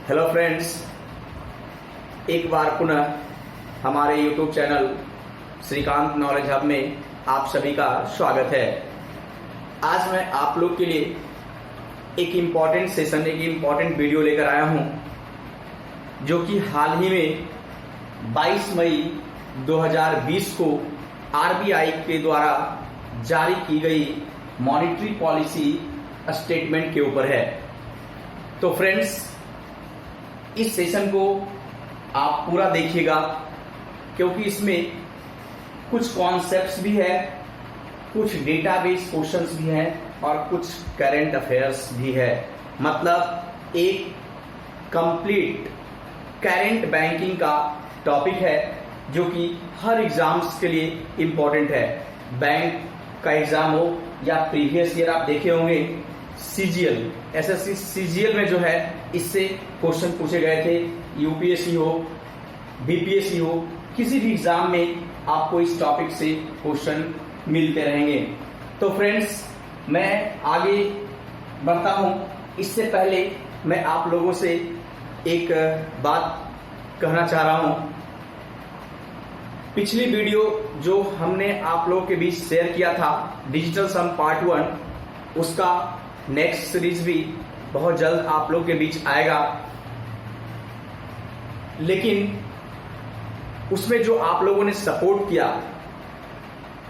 Hello friends, एक बार पुनः हमारे YouTube channel Shrikant knowledge hub में आप सभी का स्वागत है। आज मैं आप लोग के लिए एक इम्पॉर्टेंट सेशन, एक इम्पॉर्टेंट वीडियो लेकर आया हूं, जो कि हाल ही में 22 मई 2020 को RBI के द्वारा जारी की गई मॉनेटरी पॉलिसी स्टेटमेंट के ऊपर है। तो फ्रेंड्स, इस सेशन को आप पूरा देखिएगा, क्योंकि इसमें कुछ कॉन्सेप्ट्स भी है, कुछ डेटाबेस क्वेश्चंस भी हैं और कुछ करंट अफेयर्स भी है। मतलब एक कंप्लीट करंट बैंकिंग का टॉपिक है, जो कि हर एग्जाम्स के लिए इम्पोर्टेंट है। बैंक का एग्जाम हो या प्रीवियस ईयर आप देखे होंगे CGL, SSC CGL में जो है इससे क्वेश्चन पूछे गए थे। UPSC हो, BPSC हो, किसी भी एग्जाम में आपको इस टॉपिक से क्वेश्चन मिलते रहेंगे। तो फ्रेंड्स, मैं आगे बढ़ता हूं। इससे पहले मैं आप लोगों से एक बात कहना चाह रहा हूं। पिछली वीडियो जो हमने आप लोगों के बीच शेयर किया था, डिजिटल सम पार्ट 1, उसका नेक्स्ट सीरीज भी बहुत जल्द आप लोग के बीच आएगा। लेकिन उसमें जो आप लोगों ने सपोर्ट किया,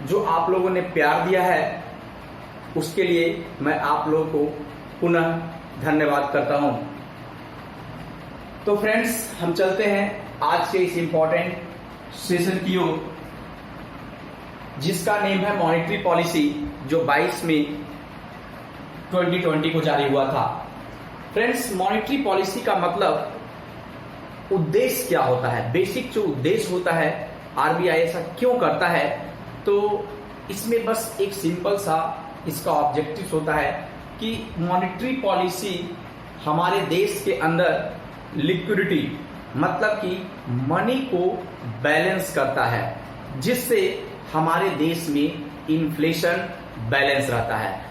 जो आप लोगों ने प्यार दिया है, उसके लिए मैं आप लोगों को पुनः धन्यवाद करता हूं। तो फ्रेंड्स, हम चलते हैं आज के इस इंपॉर्टेंट सेशन की ओर, जिसका नेम है मॉनेटरी पॉलिसी, जो 22 मई 2020 को जारी हुआ था। फ्रेंड्स, मॉनेटरी पॉलिसी का मतलब उद्देश्य क्या होता है, बेसिक जो उद्देश्य होता है, RBI ऐसा क्यों करता है, तो इसमें बस एक सिंपल सा इसका ऑब्जेक्टिव होता है कि मॉनेटरी पॉलिसी हमारे देश के अंदर लिक्विडिटी, मतलब कि मनी को बैलेंस करता है, जिससे हमारे देश में इन्फ्लेशन बैलेंस रहता है।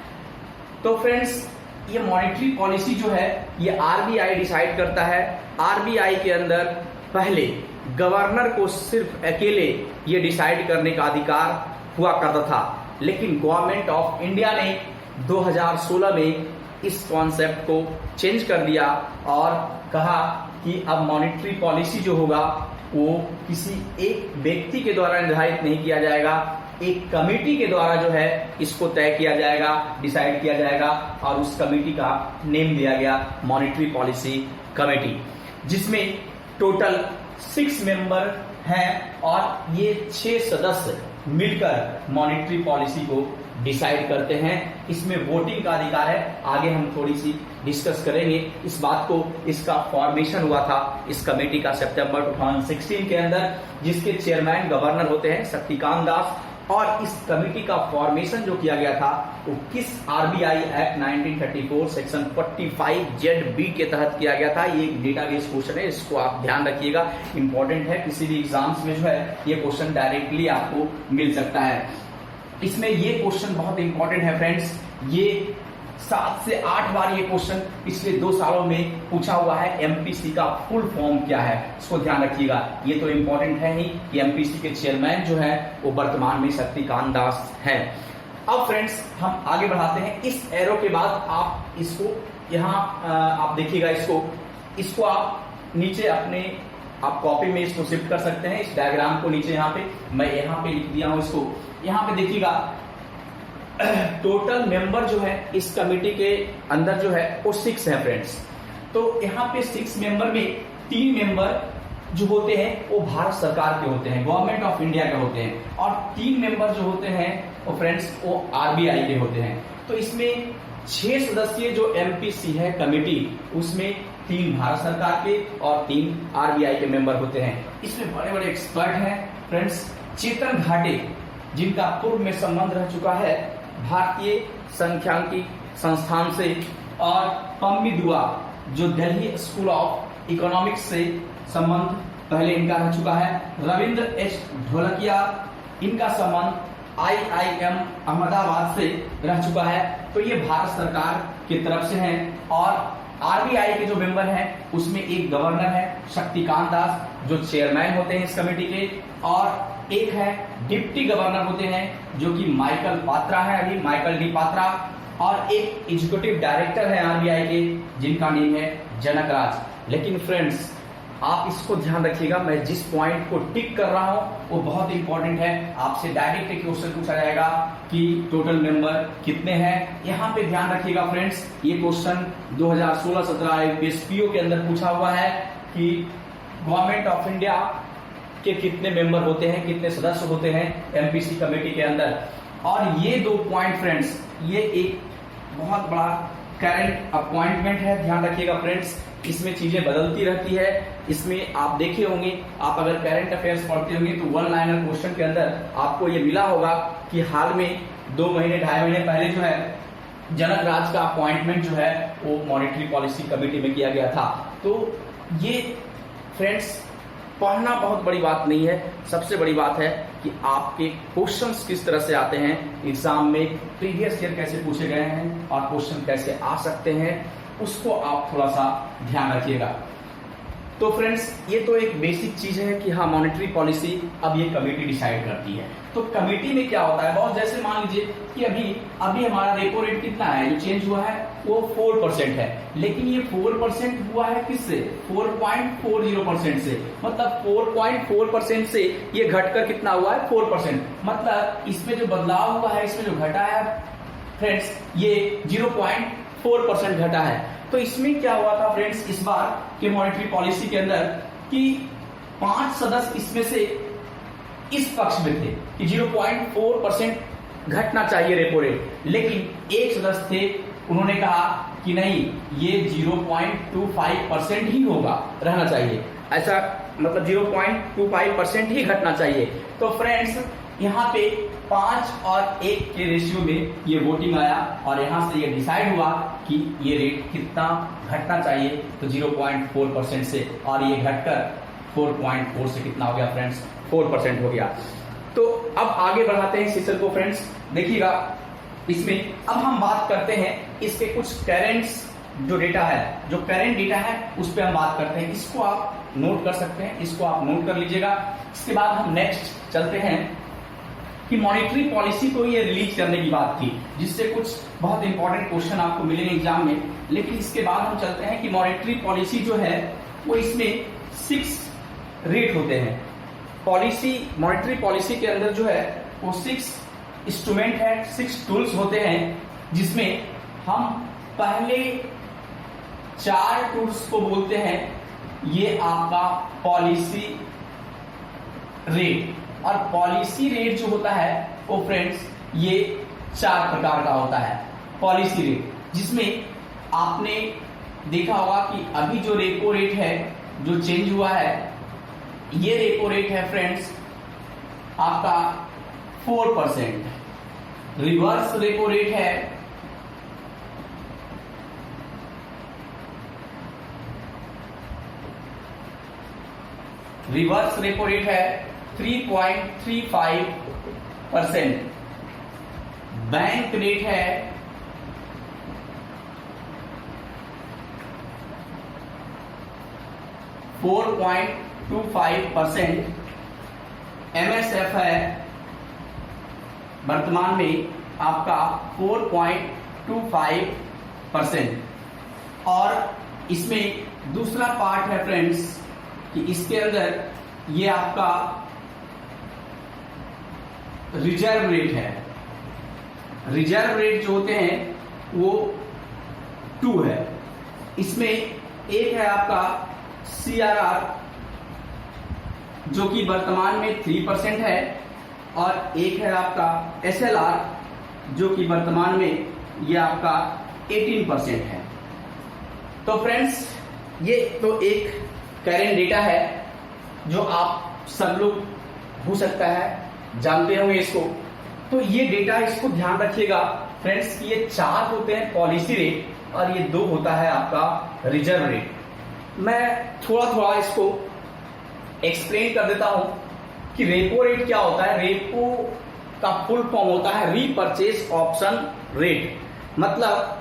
तो फ्रेंड्स, ये मॉनेटरी पॉलिसी जो है ये RBI डिसाइड करता है। RBI के अंदर पहले गवर्नर को सिर्फ अकेले ये डिसाइड करने का अधिकार हुआ करता था, लेकिन गवर्नमेंट ऑफ इंडिया ने 2016 में इस कॉन्सेप्ट को चेंज कर दिया और कहा कि अब मॉनेटरी पॉलिसी जो होगा वो किसी एक व्यक्ति के द्वारा निर्धारित नहीं किया जाएगा, एक कमेटी के द्वारा जो है इसको तय किया जाएगा, डिसाइड किया जाएगा, और उस कमेटी का नेम दिया गया मॉनेटरी पॉलिसी कमेटी, जिसमें टोटल 6 मेंबर हैं और ये 6 सदस्य मिलकर मॉनेटरी पॉलिसी को डिसाइड करते हैं। इसमें वोटिंग का अधिकार है। आगे हम थोड़ी सी डिस्कस करेंगे इस बात को। इसका फॉर्मेशन हुआ था इस कमेटी का सितंबर 2016 के अंदर, जिसके चेयरमैन गवर्नर होते हैं शक्तिकांत दास। और इस कमेटी का फॉर्मेशन जो किया गया था वो किस RBI एक्ट 1934 सेक्शन 45ZB के तहत किया गया था। ये एक डेटाबेस क्वेश्चन है, इसको आप ध्यान रखिएगा, इंपॉर्टेंट है। किसी भी एग्जाम्स में जो है ये क्वेश्चन डायरेक्टली आपको मिल सकता है। इसमें ये क्वेश्चन बहुत इंपॉर्टेंट है फ्रेंड्स। ये 7 से 8 बार ये क्वेश्चन पिछले 2 सालों में पूछा हुआ है। MPC का फुल फॉर्म क्या है, इसको ध्यान रखिएगा। ये तो इंपॉर्टेंट है ही कि MPC के चेयरमैन जो है वो वर्तमान में शक्तिकांत दास हैं। अब फ्रेंड्स, हम आगे बढ़ाते हैं। इस एरो के बाद आप इसको यहाँ आप देखिएगा, इसको आप नीचे अपने आप कॉपी में इसको शिफ्ट कर सकते हैं। इस डायग्राम को नीचे यहाँ पे मैं यहाँ पे लिख दिया हूँ। इसको यहाँ पे देखिएगा, टोटल मेंबर जो है इस कमेटी के अंदर जो है वो 6 है फ्रेंड्स। तो यहाँ पे 6 मेंबर में 3 मेंबर जो होते हैं वो भारत सरकार के होते हैं, गवर्नमेंट ऑफ इंडिया के होते हैं, और 3 मेंबर जो होते हैं वो फ्रेंड्स वो RBI के होते हैं। तो इसमें 6 सदस्यीय जो MPC है कमेटी, उसमें 3 भारत सरकार के और 3 RBI के मेंबर होते हैं। इसमें बड़े बड़े एक्सपर्ट हैं फ्रेंड्स। चेतन घाटे, जिनका पूर्व में संबंध रह चुका है भारतीय सांख्यिकी संस्थान से, और पम्मी दुआ, जो दिल्ली स्कूल ऑफ इकोनॉमिक्स से संबंध पहले इनका रह चुका है। रविंद्र एच ढोलकिया, इनका संबंध IIM अहमदाबाद से रह चुका है। तो ये भारत सरकार की तरफ से हैं। और आरबीआई के जो मेंबर हैं उसमें एक गवर्नर है शक्तिकांत दास जो चेयरमैन होते हैं इस कमेटी के, और एक है डिप्टी गवर्नर होते हैं जो कि माइकल पात्रा है, अभी माइकल डी पात्रा, और एक एग्जीक्यूटिव डायरेक्टर है आरबीआई के जिनका नेम है जनक राज। लेकिन फ्रेंड्स आप इसको ध्यान रखिएगा, मैं जिस पॉइंट को टिक कर रहा हूं वो बहुत इंपॉर्टेंट है। आपसे डायरेक्ट एक क्वेश्चन पूछा जाएगा कि टोटल मेंबर कितने हैं, यहां पे ध्यान रखिएगा फ्रेंड्स। ये क्वेश्चन 2016-17 एसपीओ के अंदर पूछा हुआ है कि गवर्नमेंट ऑफ इंडिया के कितने मेंबर होते हैं, कितने सदस्य होते हैं एमपीसी कमेटी के अंदर। और ये 2 पॉइंट फ्रेंड्स, ये एक बहुत बड़ा करंट अपॉइंटमेंट है, ध्यान रखिएगा फ्रेंड्स। इसमें चीजें बदलती रहती है। इसमें आप देखे होंगे, आप अगर करंट अफेयर्स पढ़ते होंगे तो 1 लाइनर क्वेश्चन के अंदर आपको ये मिला होगा कि हाल में 2 महीने 2.5 महीने पहले जो है जनक राज का अपॉइंटमेंट जो है वो मॉनेटरी पॉलिसी कमेटी में किया गया था। तो ये फ्रेंड्स पढ़ना बहुत बड़ी बात नहीं है, सबसे बड़ी बात है कि आपके क्वेश्चंस किस तरह से आते हैं एग्जाम में, प्रीवियस ईयर कैसे पूछे गए हैं और क्वेश्चन कैसे आ सकते हैं, उसको आप थोड़ा सा ध्यान रखिएगा। तो फ्रेंड्स ये तो एक बेसिक चीज है कि हाँ मॉनेटरी पॉलिसी अब ये कमेटी डिसाइड करती है। तो कमेटी में क्या होता है, बहुत जैसे मान लीजिए कि अभी हमारा रेपो रेट कितना है, जो चेंज हुआ है वो 4% है, लेकिन ये 4% हुआ है किससे, 4.40% से, मतलब 4.4% से ये घटकर कितना हुआ है 4%, मतलब इसमें जो बदलाव हुआ है, इसमें जो घटा है फ्रेंड्स ये 0.4% घटा है। तो इसमें क्या हुआ था फ्रेंड्स इस बार के मॉनेटरी पॉलिसी के अंदर कि 5 सदस्य इसमें से इस पक्ष में थे कि 0.4% घटना चाहिए रेपो रेट, लेकिन एक सदस्य थे उन्होंने कहा कि नहीं ये 0.25% ही होगा, रहना चाहिए, ऐसा मतलब 0.25% ही घटना चाहिए। तो फ्रेंड्स यहाँ पे 5 और 1 के रेशियो में ये वोटिंग आया और यहां से ये डिसाइड हुआ कि ये रेट कितना घटना चाहिए, तो 0.4% से, और ये घटकर 4.4 से कितना हो गया फ्रेंड्स, 4% हो गया। तो अब आगे बढ़ाते हैं सेशन को फ्रेंड्स, देखिएगा इसमें अब हम बात करते हैं इसके कुछ करेंट्स जो डेटा है, जो करेंट डेटा है उस पर हम बात करते हैं। इसको आप नोट कर सकते हैं, इसको आप नोट कर लीजिएगा। इसके बाद हम नेक्स्ट चलते हैं कि मॉनेटरी पॉलिसी को ये रिलीज करने की बात थी, जिससे कुछ बहुत इंपॉर्टेंट क्वेश्चन आपको मिलेंगे एग्जाम में। लेकिन इसके बाद हम चलते हैं कि मॉनेटरी पॉलिसी जो है वो इसमें 6 रेट होते हैं। मॉनेटरी पॉलिसी के अंदर जो है वो 6 इंस्ट्रूमेंट है, 6 टूल्स होते हैं, जिसमें हम पहले 4 टूल्स को बोलते हैं ये आपका पॉलिसी रेट। और पॉलिसी रेट जो होता है वो फ्रेंड्स ये 4 प्रकार का होता है पॉलिसी रेट, जिसमें आपने देखा होगा कि अभी जो रेपो रेट है जो चेंज हुआ है, ये रेपो रेट है फ्रेंड्स आपका 4%। रिवर्स रेपो रेट है रिवर्स रेपो रेट है 3.35%। बैंक रेट है 4.25%। MSF है वर्तमान में आपका 4.25%। और इसमें दूसरा पार्ट है फ्रेंड्स कि इसके अंदर ये आपका रिजर्व रेट है। रिजर्व रेट जो होते हैं वो 2 है। इसमें एक है आपका CRR जो कि वर्तमान में 3% है, और एक है आपका SLR जो कि वर्तमान में ये आपका 18% है। तो फ्रेंड्स ये तो एक करेंट डेटा है जो आप सब लोग हो सकता है जानते होंगे इसको। तो ये डेटा इसको ध्यान रखिएगा फ्रेंड्स कि ये 4 होते हैं पॉलिसी रेट और ये 2 होता है आपका रिजर्व रेट। मैं थोड़ा थोड़ा इसको एक्सप्लेन कर देता हूं कि रेपो रेट क्या होता है। रेपो का फुल फॉर्म होता है रीपरचेज ऑप्शन रेट, मतलब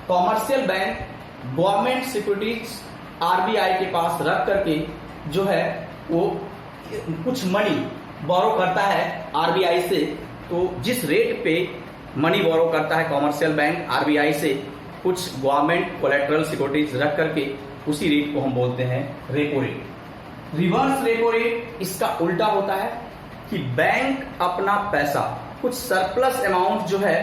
commercial bank government securities RBI के पास रख करके जो है वो कुछ मनी बोरो करता है आरबीआई से, तो जिस रेट पे मनी बोरो करता है कॉमर्शियल बैंक आरबीआई से कुछ गवर्नमेंट कोलेटरल सिक्योरिटीज रख करके, उसी रेट को हम बोलते हैं repo rate. Reverse repo rate इसका उल्टा होता है कि बैंक अपना पैसा कुछ सरप्लस अमाउंट जो है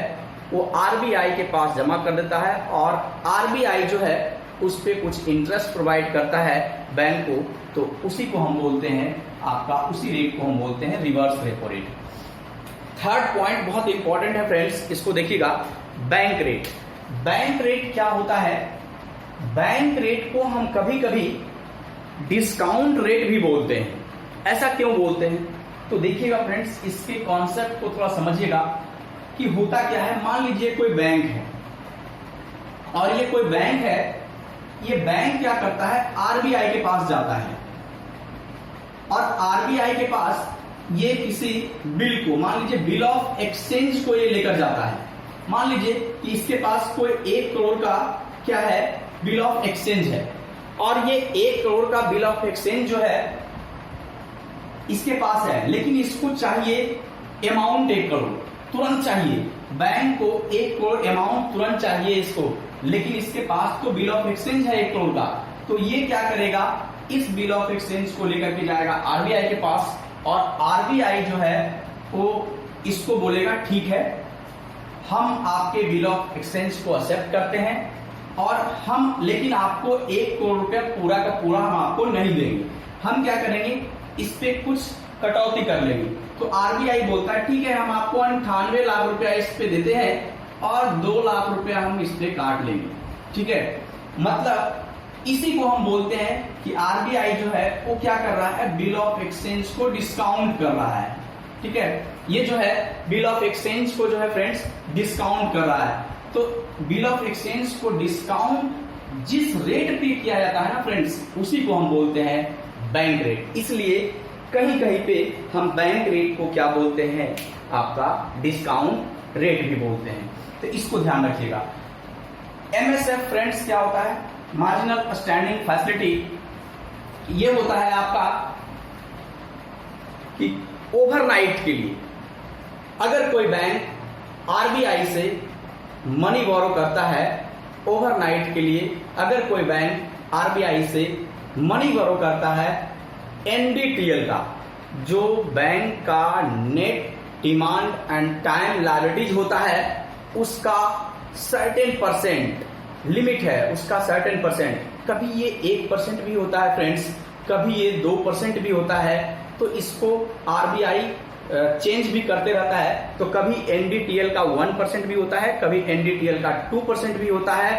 वो आरबीआई के पास जमा कर देता है और आरबीआई जो है उस पे कुछ इंटरेस्ट प्रोवाइड करता है बैंक को, तो उसी को हम बोलते हैं आपका, उसी रेट को हम बोलते हैं reverse repo rate. Third point बहुत इंपॉर्टेंट है फ्रेंड्स, इसको देखिएगा, बैंक रेट। बैंक रेट क्या होता है? बैंक रेट को हम कभी कभी डिस्काउंट रेट भी बोलते हैं। ऐसा क्यों बोलते हैं? तो देखिएगा फ्रेंड्स, इसके कॉन्सेप्ट को थोड़ा समझिएगा कि होता क्या है। मान लीजिए कोई बैंक है और ये कोई बैंक है, ये बैंक क्या करता है, आरबीआई के पास जाता है और आरबीआई के पास ये किसी बिल को, मान लीजिए बिल ऑफ एक्सचेंज को ये लेकर जाता है। मान लीजिए कि इसके पास कोई 1 करोड़ का क्या है, बिल ऑफ एक्सचेंज है और ये 1 करोड़ का बिल ऑफ एक्सचेंज जो है इसके पास है, लेकिन इसको चाहिए अमाउंट 1 करोड़ तुरंत चाहिए। बैंक को 1 करोड़ अमाउंट तुरंत चाहिए इसको, लेकिन इसके पास तो बिल ऑफ एक्सचेंज है 1 करोड़ का, तो ये क्या करेगा, इस बिल ऑफ एक्सचेंज को लेकर के जाएगा आरबीआई के पास और आरबीआई जो है वो इसको बोलेगा ठीक है, हम आपके बिल ऑफ एक्सचेंज को एक्सेप्ट करते हैं और हम, लेकिन आपको 1 करोड़ रुपया पूरा का पूरा हम आपको नहीं देंगे, हम क्या करेंगे, इस पे कुछ कटौती कर लेंगे। तो आरबीआई बोलता है ठीक है, हम आपको 98 लाख रुपया इस पे देते हैं और 2 लाख रुपया हम इस पे काट लेंगे, ठीक है। मतलब इसी को हम बोलते हैं कि आरबीआई जो है वो क्या कर रहा है, बिल ऑफ एक्सचेंज को डिस्काउंट कर रहा है, ठीक है। ये जो है बिल ऑफ एक्सचेंज को जो है फ्रेंड्स डिस्काउंट कर रहा है। तो बिल ऑफ एक्सचेंज को डिस्काउंट जिस रेट पे किया जाता है ना फ्रेंड्स, उसी को हम बोलते हैं बैंक रेट। इसलिए कहीं कहीं पे हम बैंक रेट को क्या बोलते हैं, आपका डिस्काउंट रेट भी बोलते हैं, तो इसको ध्यान रखिएगा। एमएसएफ फ्रेंड्स क्या होता है, मार्जिनल स्टैंडिंग फैसिलिटी। ये होता है आपका कि ओवरनाइट के लिए अगर कोई बैंक आरबीआई से मनी बोरो करता है, ओवरनाइट के लिए अगर कोई बैंक आरबीआई से मनी बोरो करता है, एनडीटीएल का जो बैंक का net demand and time liabilities होता है, उसका सर्टेन परसेंट लिमिट है, उसका सर्टेन परसेंट, कभी ये 1% भी होता है फ्रेंड्स, कभी ये 2% भी होता है, तो इसको आरबीआई चेंज भी करते रहता है। तो कभी एनडीटीएल का 1% भी होता है, कभी एनडीटीएल का 2% भी होता है।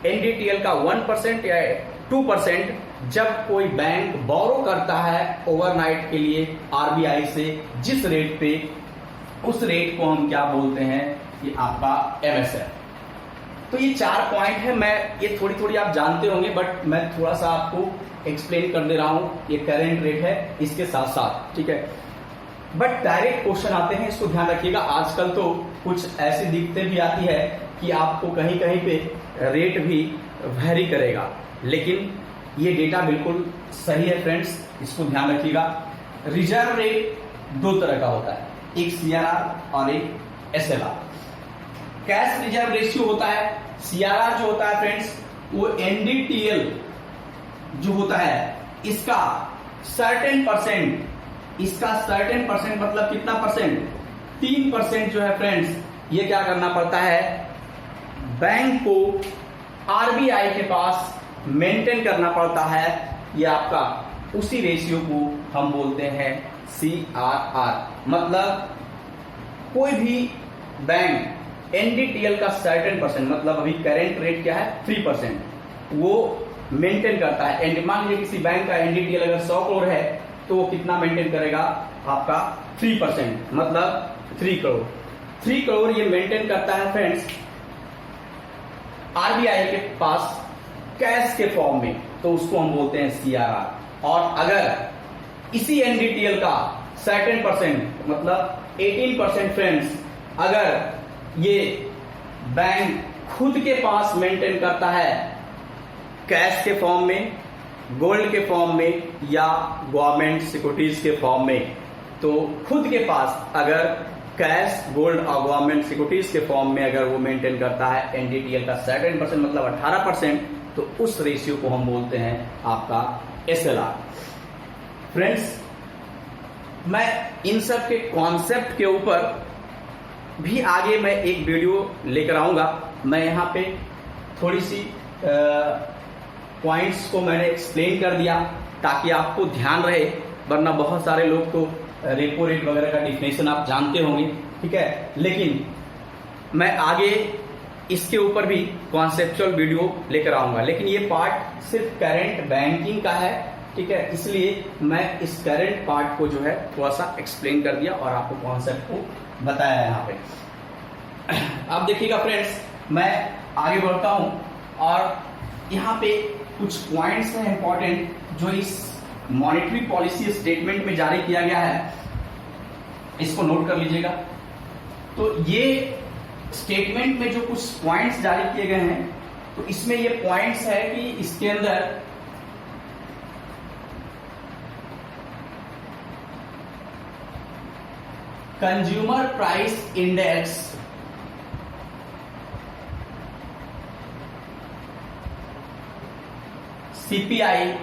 एनडीटीएल का 1% या 2% जब कोई बैंक बोरो करता है ओवरनाइट के लिए आरबीआई से जिस रेट पे, उस रेट को हम क्या बोलते हैं, ये आपका एमएसएफ। तो ये 4 पॉइंट है, मैं ये थोड़ी थोड़ी आप जानते होंगे बट मैं थोड़ा सा आपको एक्सप्लेन कर दे रहा हूं। ये करेंट रेट है इसके साथ साथ, ठीक है। बट डायरेक्ट क्वेश्चन आते हैं, इसको ध्यान रखिएगा। आजकल तो कुछ ऐसी दिक्कतें भी आती है कि आपको कहीं कहीं पे रेट भी वेरी करेगा, लेकिन ये डेटा बिल्कुल सही है फ्रेंड्स, इसको ध्यान रखिएगा। रिजर्व रेट 2 तरह का होता है, एक सीआरआर और एक एसएलआर। कैश रिजर्व रेशियो होता है, सीआरआर जो होता है फ्रेंड्स वो एनडीटीएल जो होता है इसका सर्टेन परसेंट, इसका सर्टेन परसेंट मतलब कितना परसेंट, 3% जो है फ्रेंड्स, ये क्या करना पड़ता है, बैंक को आरबीआई के पास मेंटेन करना पड़ता है। ये आपका उसी रेशियो को हम बोलते हैं सीआरआर। मतलब कोई भी बैंक एनडीटीएल का सर्टेन परसेंट, मतलब अभी करेंट रेट क्या है 3%, वो मेंटेन करता है। एंड मान लीजिए किसी बैंक का एनडीटीएल अगर 100 करोड़ है तो वो कितना मेंटेन करेगा, आपका 3%, मतलब 3 करोड़। 3 करोड़ ये मेंटेन करता है फ्रेंड्स आरबीआई के पास कैश के फॉर्म में, तो उसको हम बोलते हैं सीआरआर। और अगर इसी एनडीटीएल का सर्टेन परसेंट मतलब 18% फ्रेंड्स, अगर ये बैंक खुद के पास मेंटेन करता है कैश के फॉर्म में, गोल्ड के फॉर्म में या गवर्नमेंट सिक्योरिटीज के फॉर्म में। तो खुद के पास अगर कैश, गोल्ड और गवर्नमेंट सिक्योरिटीज के फॉर्म में अगर वो मेंटेन करता है एनडीटीएल का 7% मतलब 18%, तो उस रेशियो को हम बोलते हैं आपका एसएलआर। फ्रेंड्स, मैं इन सब के कॉन्सेप्ट के ऊपर भी आगे मैं एक वीडियो लेकर आऊंगा। मैं यहाँ पे थोड़ी सी पॉइंट्स को मैंने एक्सप्लेन कर दिया ताकि आपको ध्यान रहे, वरना बहुत सारे लोग तो रेपो रेट वगैरह का डिफिनेशन आप जानते होंगे, ठीक है, लेकिन मैं आगे इसके ऊपर भी कॉन्सेप्चुअल वीडियो लेकर आऊंगा। लेकिन ये पार्ट सिर्फ करंट बैंकिंग का है, ठीक है, इसलिए मैं इस करंट पार्ट को जो है थोड़ा सा एक्सप्लेन कर दिया और आपको कॉन्सेप्ट को बताया है यहाँ पे। अब देखिएगा फ्रेंड्स, मैं आगे बढ़ता हूं और यहाँ पे कुछ पॉइंट्स हैं इंपॉर्टेंट जो इस मॉनेटरी पॉलिसी स्टेटमेंट में जारी किया गया है, इसको नोट कर लीजिएगा। तो ये स्टेटमेंट में जो कुछ पॉइंट्स जारी किए गए हैं, तो इसमें ये पॉइंट्स है कि इसके अंदर consumer price index CPI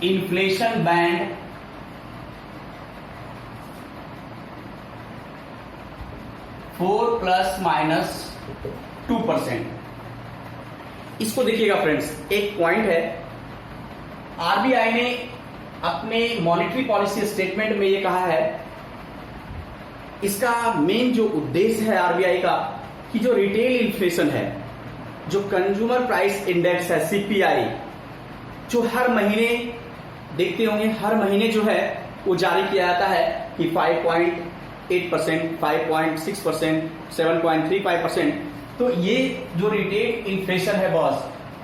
inflation band ±2%। इसको देखिएगा फ्रेंड्स, एक पॉइंट है, आरबीआई ने अपने मॉनेटरी पॉलिसी स्टेटमेंट में ये कहा है, इसका मेन जो उद्देश्य है आरबीआई का, कि जो रिटेल इन्फ्लेशन है, जो कंज्यूमर प्राइस इंडेक्स है सीपीआई, जो हर महीने देखते होंगे, हर महीने जो है वो जारी किया जाता है कि 5.8%, 5.6%, 7.35%। तो ये जो रिटेल इन्फ्लेशन है बॉस,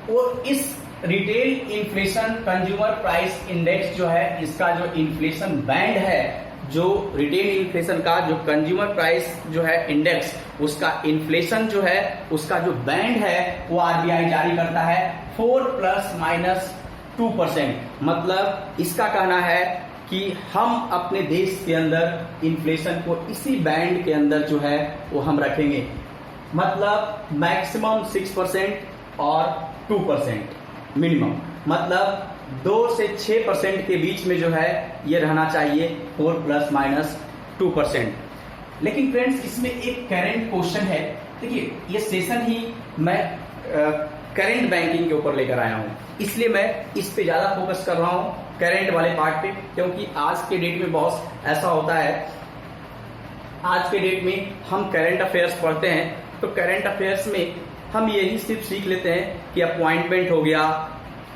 वो इस retail inflation consumer price index जो है, इसका जो इन्फ्लेशन बैंड है, जो रिटेल इन्फ्लेशन का जो कंज्यूमर प्राइस जो है इंडेक्स, उसका इन्फ्लेशन जो है, उसका जो बैंड है, वो आरबीआई जारी करता है 4+- 2%। मतलब इसका कहना है कि हम अपने देश के अंदर इन्फ्लेशन को इसी बैंड के अंदर जो है वो हम रखेंगे, मतलब मैक्सिमम 6% और 2% मिनिमम, मतलब 2 से 6% के बीच में जो है ये रहना चाहिए 4+- 2%। लेकिन फ्रेंड्स, इसमें एक करंट क्वेश्चन है। देखिए, ये सेशन ही मैं करंट बैंकिंग के ऊपर लेकर आया हूं, इसलिए मैं इस पे ज्यादा फोकस कर रहा हूं, करंट वाले पार्ट पे, क्योंकि आज के डेट में बहुत ऐसा होता है, आज के डेट में हम करंट अफेयर्स पढ़ते हैं, तो करंट अफेयर्स में हम यही सिर्फ सीख लेते हैं कि अपॉइंटमेंट हो गया,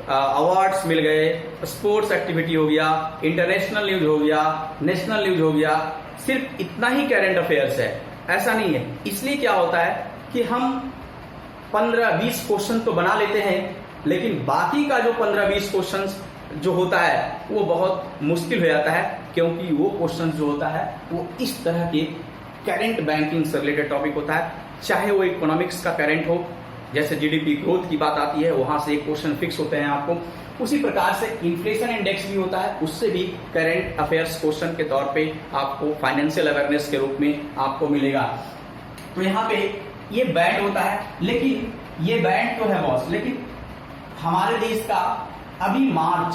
अवार्ड्स मिल गए, स्पोर्ट्स एक्टिविटी हो गया, इंटरनेशनल न्यूज हो गया, नेशनल न्यूज हो गया, सिर्फ इतना ही करंट अफेयर्स है। ऐसा नहीं है। इसलिए क्या होता है कि हम 15-20 क्वेश्चन तो बना लेते हैं, लेकिन बाकी का जो 15-20 क्वेश्चन जो होता है वो बहुत मुश्किल हो जाता है, क्योंकि वो क्वेश्चन जो होता है वो इस तरह के करंट बैंकिंग से रिलेटेड टॉपिक होता है, चाहे वो इकोनॉमिक्स का करंट हो, जैसे जीडीपी ग्रोथ की बात आती है, वहां से एक क्वेश्चन फिक्स होते हैं आपको, उसी प्रकार से इन्फ्लेशन इंडेक्स भी होता है, उससे भी करंट अफेयर्स क्वेश्चन के तौर पे आपको फाइनेंशियल अवेयरनेस के रूप में आपको मिलेगा। तो यहाँ पे ये बैंड होता है, लेकिन ये बैंड तो है बॉस, लेकिन हमारे देश का अभी मार्च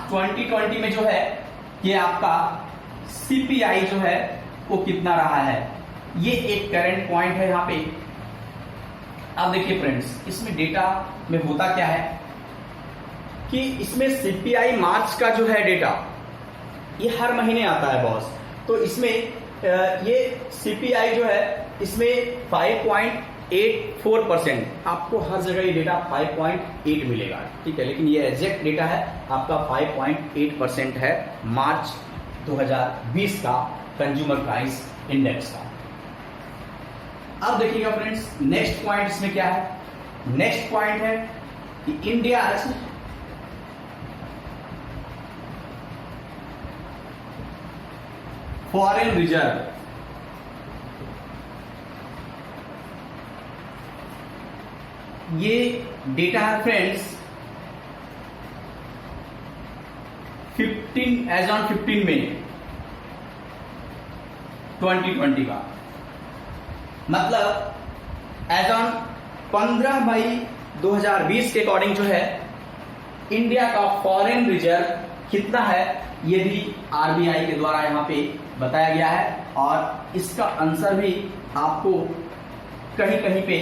2020 में जो है ये आपका सीपीआई जो है वो कितना रहा है, ये एक करंट पॉइंट है यहाँ पे। अब देखिए फ्रेंड्स, इसमें डेटा में होता क्या है कि इसमें सीपीआई मार्च का जो है डेटा, ये हर महीने आता है बॉस। तो इसमें ये सीपीआई जो है, इसमें 5.84%, आपको हर जगह ये डेटा 5.8 मिलेगा, ठीक है, लेकिन ये एग्जैक्ट डेटा है आपका 5.8% है मार्च 2020 का कंज्यूमर प्राइस इंडेक्स का। अब देखिएगा फ्रेंड्स, नेक्स्ट पॉइंट इसमें क्या है, नेक्स्ट पॉइंट है कि फॉरेन रिजर्व, ये डेटा है फ्रेंड्स 15 एज ऑन 15 मई 2020 का, मतलब एज ऑन 15 मई 2020 के अकॉर्डिंग जो है इंडिया का फॉरेन रिजर्व कितना है, ये भी आरबीआई के द्वारा यहाँ पे बताया गया है। और इसका आंसर भी आपको कहीं कहीं पे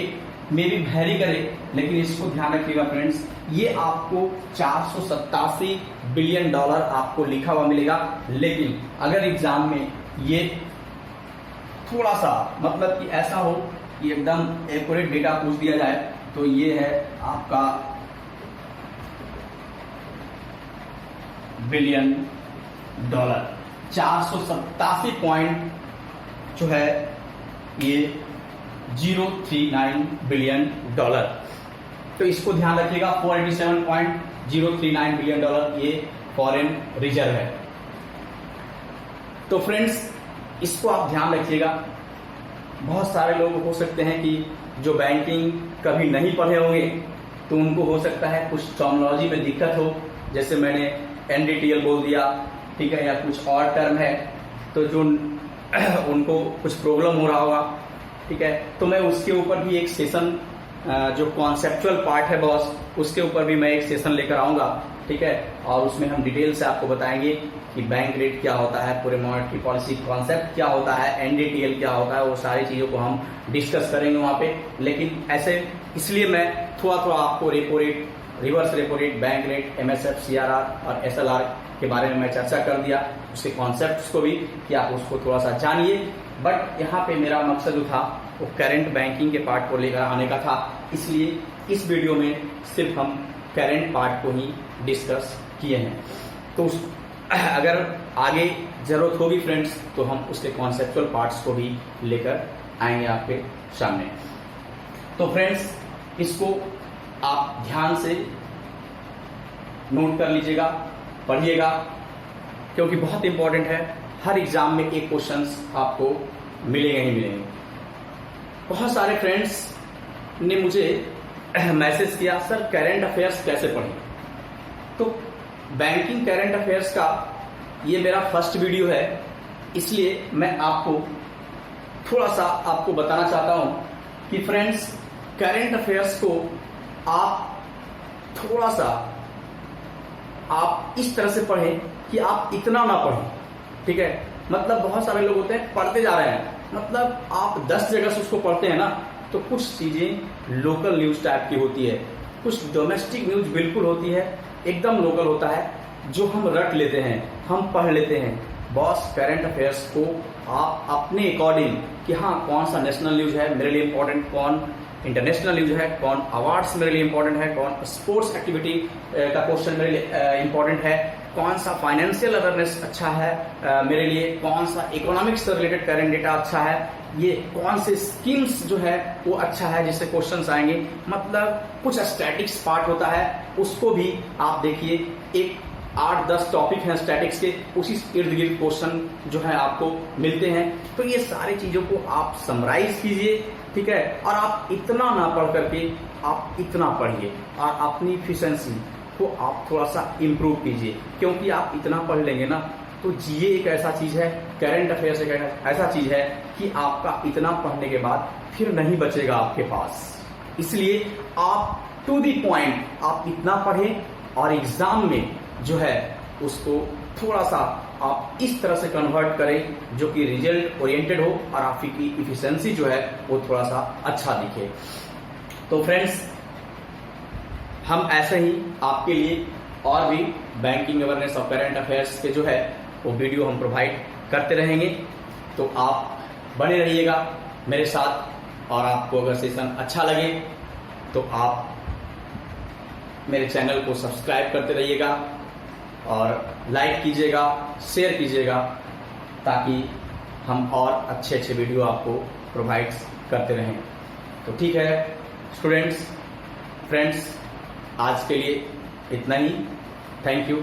मे भी वैरी करे, लेकिन इसको ध्यान रखिएगा फ्रेंड्स, ये आपको 487 बिलियन डॉलर आपको लिखा हुआ मिलेगा। लेकिन अगर एग्जाम में ये थोड़ा सा मतलब कि ऐसा हो कि एकदम एक्यूरेट डेटा पूछ दिया जाए, तो ये है आपका बिलियन डॉलर, 487 पॉइंट जो है ये 039 बिलियन डॉलर। तो इसको ध्यान रखिएगा, 487.039 बिलियन डॉलर ये फॉरेन रिजर्व है। तो फ्रेंड्स इसको आप ध्यान रखिएगा। बहुत सारे लोग हो सकते हैं कि जो बैंकिंग कभी नहीं पढ़े होंगे, तो उनको हो सकता है कुछ टर्मिनोलॉजी में दिक्कत हो, जैसे मैंने एनडीटीएल बोल दिया, ठीक है, या कुछ और टर्म है तो जो उनको कुछ प्रॉब्लम हो रहा होगा, ठीक है। तो मैं उसके ऊपर भी एक सेशन, जो कॉन्सेप्चुअल पार्ट है बॉस, उसके ऊपर भी मैं एक सेशन लेकर आऊंगा, ठीक है। और उसमें हम डिटेल से आपको बताएंगे कि बैंक रेट क्या होता है, पूरे मॉनेटरी पॉलिसी कॉन्सेप्ट क्या होता है, एनडीटीएल क्या होता है, वो सारी चीजों को हम डिस्कस करेंगे वहां पे। लेकिन ऐसे इसलिए मैं थोड़ा थोड़ा आपको repo rate, reverse repo rate, bank rate, MSF, CRR और एसएलआर के बारे में मैं चर्चा कर दिया, उसके कॉन्सेप्ट्स को भी, कि आप उसको थोड़ा सा जानिए। बट यहाँ पे मेरा मकसद जो था वो करंट बैंकिंग के पार्ट को लेकर आने का था, इसलिए इस वीडियो में सिर्फ हम करंट पार्ट को ही डिस्कस किए हैं। तो अगर आगे जरूरत होगी फ्रेंड्स, तो हम उसके कॉन्सेप्चुअल पार्ट्स को भी लेकर आएंगे आपके सामने। तो फ्रेंड्स इसको आप ध्यान से नोट कर लीजिएगा, पढ़िएगा, क्योंकि बहुत इंपॉर्टेंट है। हर एग्जाम में एक क्वेश्चंस आपको मिलेंगे ही मिलेंगे। बहुत सारे फ्रेंड्स ने मुझे मैसेज किया, सर करंट अफेयर्स कैसे पढ़ें। तो बैंकिंग करंट अफेयर्स का ये मेरा फर्स्ट वीडियो है, इसलिए मैं आपको थोड़ा सा आपको बताना चाहता हूं कि फ्रेंड्स करंट अफेयर्स को आप थोड़ा सा आप इस तरह से पढ़ें कि आप इतना ना पढ़ें, ठीक है। मतलब बहुत सारे लोग होते हैं पढ़ते जा रहे हैं, मतलब आप 10 जगह से उसको पढ़ते हैं ना, तो कुछ चीजें लोकल न्यूज टाइप की होती है, कुछ डोमेस्टिक न्यूज बिल्कुल होती है, एकदम लोकल होता है, जो हम रट लेते हैं, हम पढ़ लेते हैं। बॉस करंट अफेयर्स को आप अपने अकॉर्डिंग कि हाँ कौन सा नेशनल न्यूज है मेरे लिए इंपॉर्टेंट, कौन इंटरनेशनल न्यूज है, कौन अवार्ड्स मेरे लिए इंपॉर्टेंट है, कौन स्पोर्ट्स एक्टिविटी का क्वेश्चन मेरे लिए इंपॉर्टेंट है, कौन सा फाइनेंशियल अवेयरनेस अच्छा है मेरे लिए, कौन सा इकोनॉमिक्स से रिलेटेड करंट डेटा अच्छा है, ये कौन से स्कीम्स जो है वो अच्छा है जिससे क्वेश्चंस आएंगे। मतलब कुछ स्टैटिक्स पार्ट होता है, उसको भी आप देखिए, एक 8-10 टॉपिक हैं स्टैटिक्स के, उसी इर्द गिर्द क्वेश्चन जो है आपको मिलते हैं। तो ये सारी चीजों को आप समराइज कीजिए, ठीक है, और आप इतना ना पढ़ करके आप इतना पढ़िए और अपनी इफिशिएंसी को आप थोड़ा सा इम्प्रूव कीजिए, क्योंकि आप इतना पढ़ लेंगे ना तो जीए एक ऐसा चीज है, करंट अफेयर्स एक ऐसा चीज है कि आपका इतना पढ़ने के बाद फिर नहीं बचेगा आपके पास। इसलिए आप टू दी पॉइंट आप इतना पढ़ें और एग्जाम में जो है उसको थोड़ा सा आप इस तरह से कन्वर्ट करें जो कि रिजल्ट ओरिएंटेड हो और आपकी इफिशिएंसी जो है वो थोड़ा सा अच्छा दिखे। तो फ्रेंड्स हम ऐसे ही आपके लिए और भी बैंकिंग अवेयरनेस और करंट अफेयर्स के जो है वो वीडियो हम प्रोवाइड करते रहेंगे। तो आप बने रहिएगा मेरे साथ, और आपको अगर सेशन अच्छा लगे तो आप मेरे चैनल को सब्सक्राइब करते रहिएगा और लाइक कीजिएगा, शेयर कीजिएगा, ताकि हम और अच्छे अच्छे वीडियो आपको प्रोवाइड करते रहें। तो ठीक है स्टूडेंट्स, फ्रेंड्स, आज के लिए इतना ही। Thank you.